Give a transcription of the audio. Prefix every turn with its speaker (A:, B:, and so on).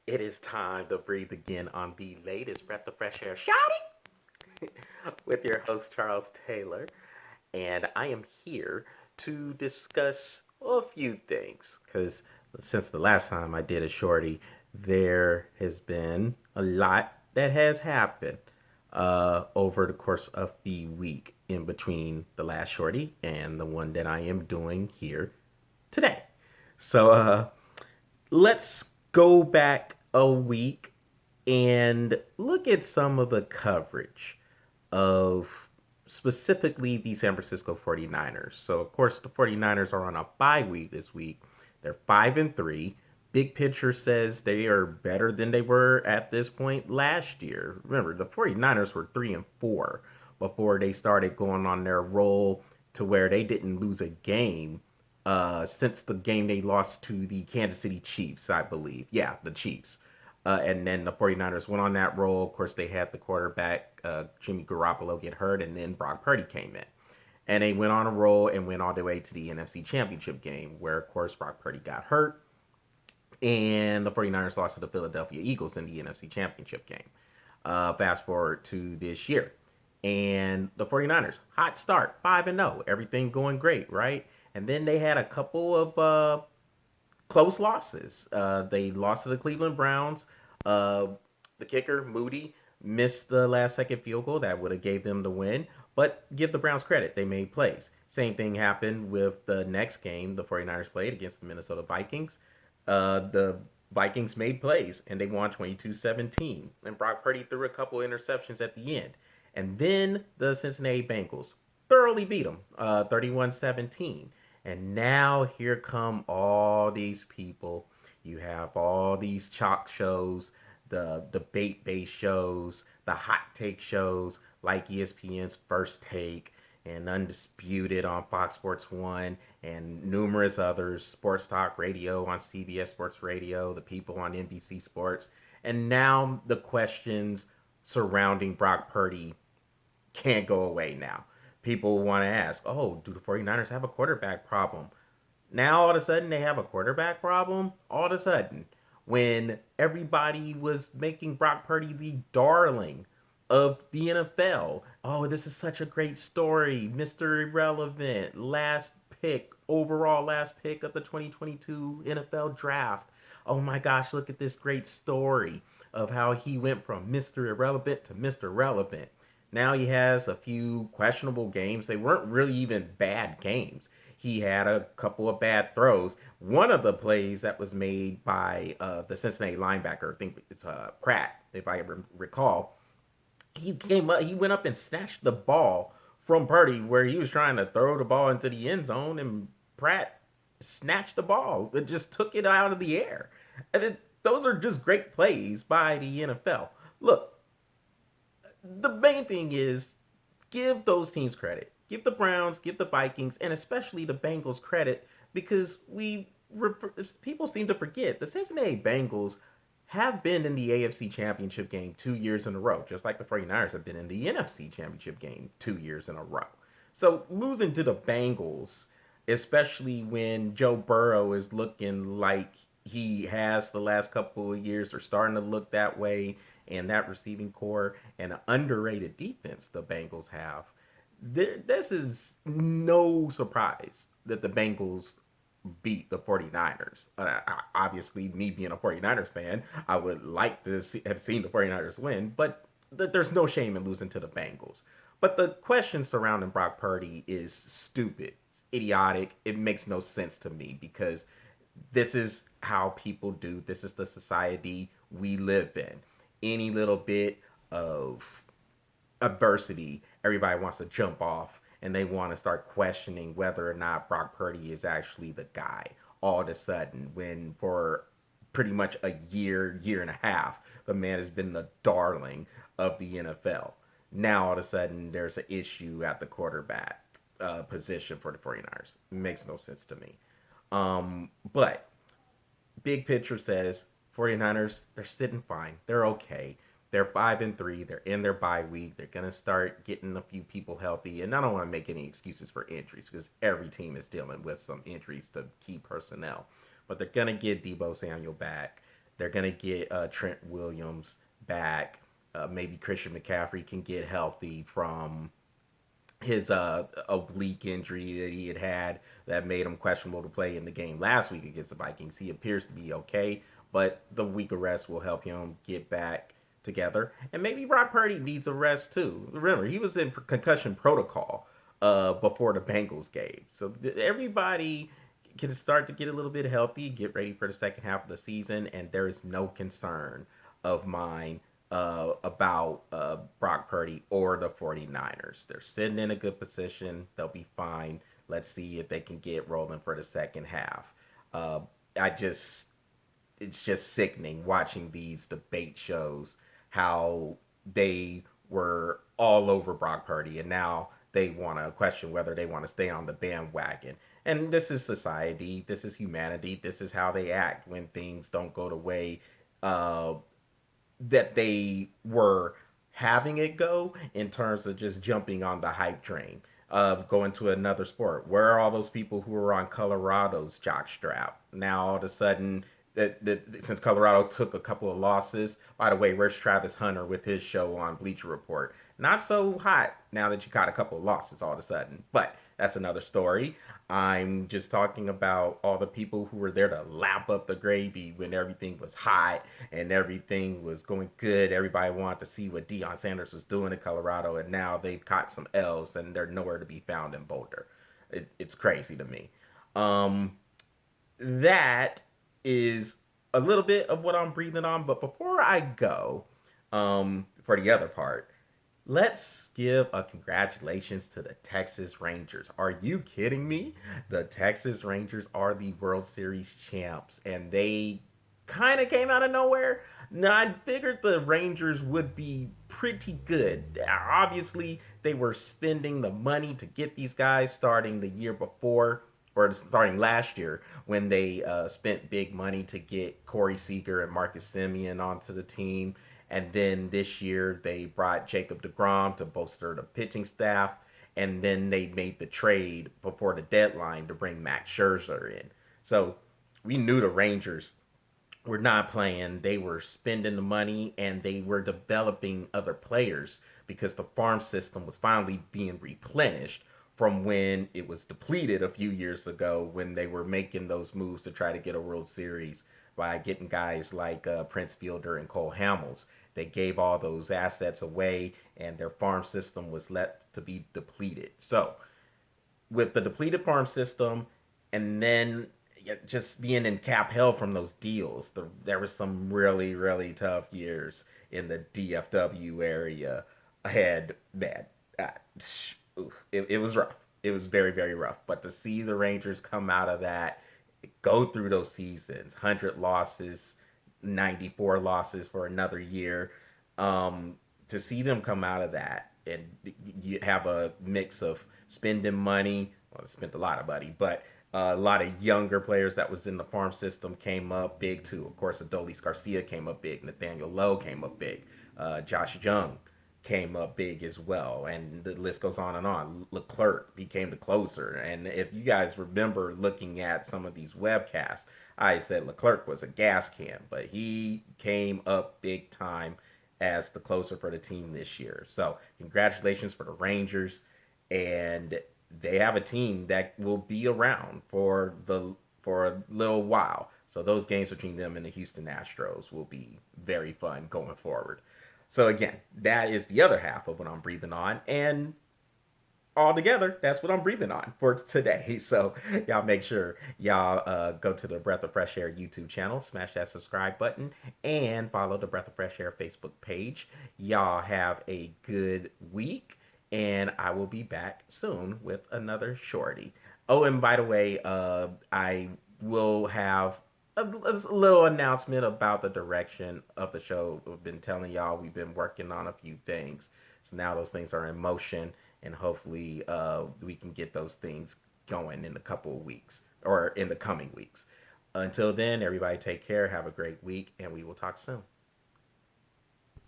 A: It is time to breathe again on the latest breath of fresh air, Shortie, with your host Charles Taylor, and I am here to discuss a few things. Because since the last time I did a Shorty, there has been a lot that has happened over the course of the week in between the last Shorty and the one that I am doing here today. So let's go back a week and look at some of the coverage of specifically the San Francisco 49ers. So, of course, the 49ers are on a bye week this week. They're 5-3. Big picture says they are better than they were at this point last year. Remember, the 49ers were 3-4 before they started going on their roll to where they didn't lose a game since the game they lost to the Kansas City Chiefs, I believe. Yeah, the Chiefs. And then the 49ers went on that roll. Of course, they had the quarterback, Jimmy Garoppolo, get hurt, and then Brock Purdy came in. And they went on a roll and went all the way to the NFC Championship game, where, of course, Brock Purdy got hurt, and the 49ers lost to the Philadelphia Eagles in the NFC Championship game. Fast forward to this year. And the 49ers, hot start, 5-0, everything going great, right? And then they had a couple of close losses. They lost to the Cleveland Browns. Uh, the kicker, Moody, missed the last second field goal that would have gave them the win. But give the Browns credit, they made plays. Same thing happened with the next game the 49ers played against the Minnesota Vikings. The Vikings made plays and they won 22-17. And Brock Purdy threw a couple interceptions at the end. And then the Cincinnati Bengals thoroughly beat them 31-17. And now here come all these people. You have all these chalk shows, the debate based shows, the hot take shows like ESPN's First Take and Undisputed on Fox Sports 1 and numerous others, Sports Talk Radio on CBS Sports Radio, the people on NBC Sports. And now the questions surrounding Brock Purdy can't go away now. People want to ask, oh, do the 49ers have a quarterback problem? Now all of a sudden they have a quarterback problem? All of a sudden, when everybody was making Brock Purdy the darling of the NFL. Oh, this is such a great story. Mr. Irrelevant, overall last pick of the 2022 NFL draft. Oh my gosh, look at this great story of how he went from Mr. Irrelevant to Mr. Relevant. Now he has a few questionable games. They weren't really even bad games. He had a couple of bad throws. One of the plays that was made by the Cincinnati linebacker, I think it's Pratt, if I recall, he went up and snatched the ball from Purdy where he was trying to throw the ball into the end zone, and Pratt snatched the ball. It just took it out of the air. Those are just great plays by the NFL. Look, the main thing is give those teams credit. Give the Browns, give the Vikings, and especially the Bengals credit because people seem to forget the Cincinnati Bengals have been in the AFC Championship game 2 years in a row, just like the 49ers have been in the NFC Championship game 2 years in a row. So losing to the Bengals, especially when Joe Burrow is looking like he has the last couple of years, are starting to look that way, and that receiving core and an underrated defense the Bengals have. This is no surprise that the Bengals beat the 49ers. Obviously, me being a 49ers fan, I would like to have seen the 49ers win, but there's no shame in losing to the Bengals. But the question surrounding Brock Purdy is stupid. It's idiotic. It makes no sense to me because this is how people do. This is the society we live in. Any little bit of adversity, everybody wants to jump off and they want to start questioning whether or not Brock Purdy is actually the guy all of a sudden when for pretty much a year and a half, the man has been the darling of the NFL. Now all of a sudden there's an issue at the quarterback position for the 49ers. It makes no sense to me. But big picture says 49ers, they're sitting fine. They're okay. They're 5-3. They're in their bye week. They're gonna start getting a few people healthy. And I don't want to make any excuses for injuries because every team is dealing with some injuries to key personnel. but they're gonna get Debo Samuel back. They're gonna get Trent Williams back. Maybe Christian McCaffrey can get healthy from his oblique injury that he had that made him questionable to play in the game last week against the Vikings. He appears to be okay, but the week of rest will help him get back together. And maybe Brock Purdy needs a rest too. Remember, he was in concussion protocol before the Bengals game, so everybody can start to get a little bit healthy, get ready for the second half of the season, and there is no concern of mine about Brock Purdy or the 49ers. They're sitting in a good position. They'll be fine. Let's see if they can get rolling for the second half. Uh, I just, it's just sickening watching these debate shows how they were all over Brock Purdy and now they want to question whether they want to stay on the bandwagon. And this is society, this is humanity, this is how they act when things don't go the way uh, that they were having it go in terms of just jumping on the hype train of going to another sport. Where are all those people who were on Colorado's jockstrap? Now all of a sudden, that since Colorado took a couple of losses, by the way, where's Travis Hunter with his show on Bleacher Report? Not so hot now that you got a couple of losses all of a sudden, but that's another story. I'm just talking about all the people who were there to lap up the gravy when everything was hot and everything was going good. Everybody wanted to see what Deion Sanders was doing in Colorado, and now they've caught some L's and they're nowhere to be found in Boulder. It's crazy to me. Um, that is a little bit of what I'm breathing on. But before I go, for the other part, let's give a congratulations to the Texas Rangers. Are you kidding me? The Texas Rangers are the World Series champs, and they kind of came out of nowhere. Now, I figured the Rangers would be pretty good. Obviously, they were spending the money to get these guys starting the year before, or starting last year when they spent big money to get Corey Seager and Marcus Simeon onto the team. And then this year they brought Jacob DeGrom to bolster the pitching staff. And then they made the trade before the deadline to bring Max Scherzer in. So we knew the Rangers were not playing. They were spending the money and they were developing other players because the farm system was finally being replenished from when it was depleted a few years ago when they were making those moves to try to get a World Series by getting guys like Prince Fielder and Cole Hamels. They gave all those assets away and their farm system was left to be depleted. So, with the depleted farm system and then just being in cap hell from those deals, there was some really, really tough years in the DFW area ahead, man. Uh, it was rough. It was very, very rough. But to see the Rangers come out of that, go through those seasons, 100 losses, 94 losses for another year, to see them come out of that and you have a mix of spending money, well, spent a lot of money, but a lot of younger players that was in the farm system came up big too. Of course, Adolis Garcia came up big. Nathaniel Lowe came up big. Josh Jung came up big as well, and the list goes on and on. Leclerc became the closer, and if you guys remember looking at some of these webcasts, I said Leclerc was a gas can, but he came up big time as the closer for the team this year. So congratulations for the Rangers, and they have a team that will be around for a little while. So those games between them and the Houston Astros will be very fun going forward. So again, that is the other half of what I'm breathing on, and all together, that's what I'm breathing on for today. So y'all make sure y'all go to the Breath of Fresh Air YouTube channel, smash that subscribe button, and follow the Breath of Fresh Air Facebook page. Y'all have a good week, and I will be back soon with another shorty. Oh, and by the way, I will have a little announcement about the direction of the show. We've been telling y'all we've been working on a few things. So now those things are in motion, and hopefully we can get those things going in a couple of weeks or in the coming weeks. Until then, everybody take care, have a great week, and we will talk soon.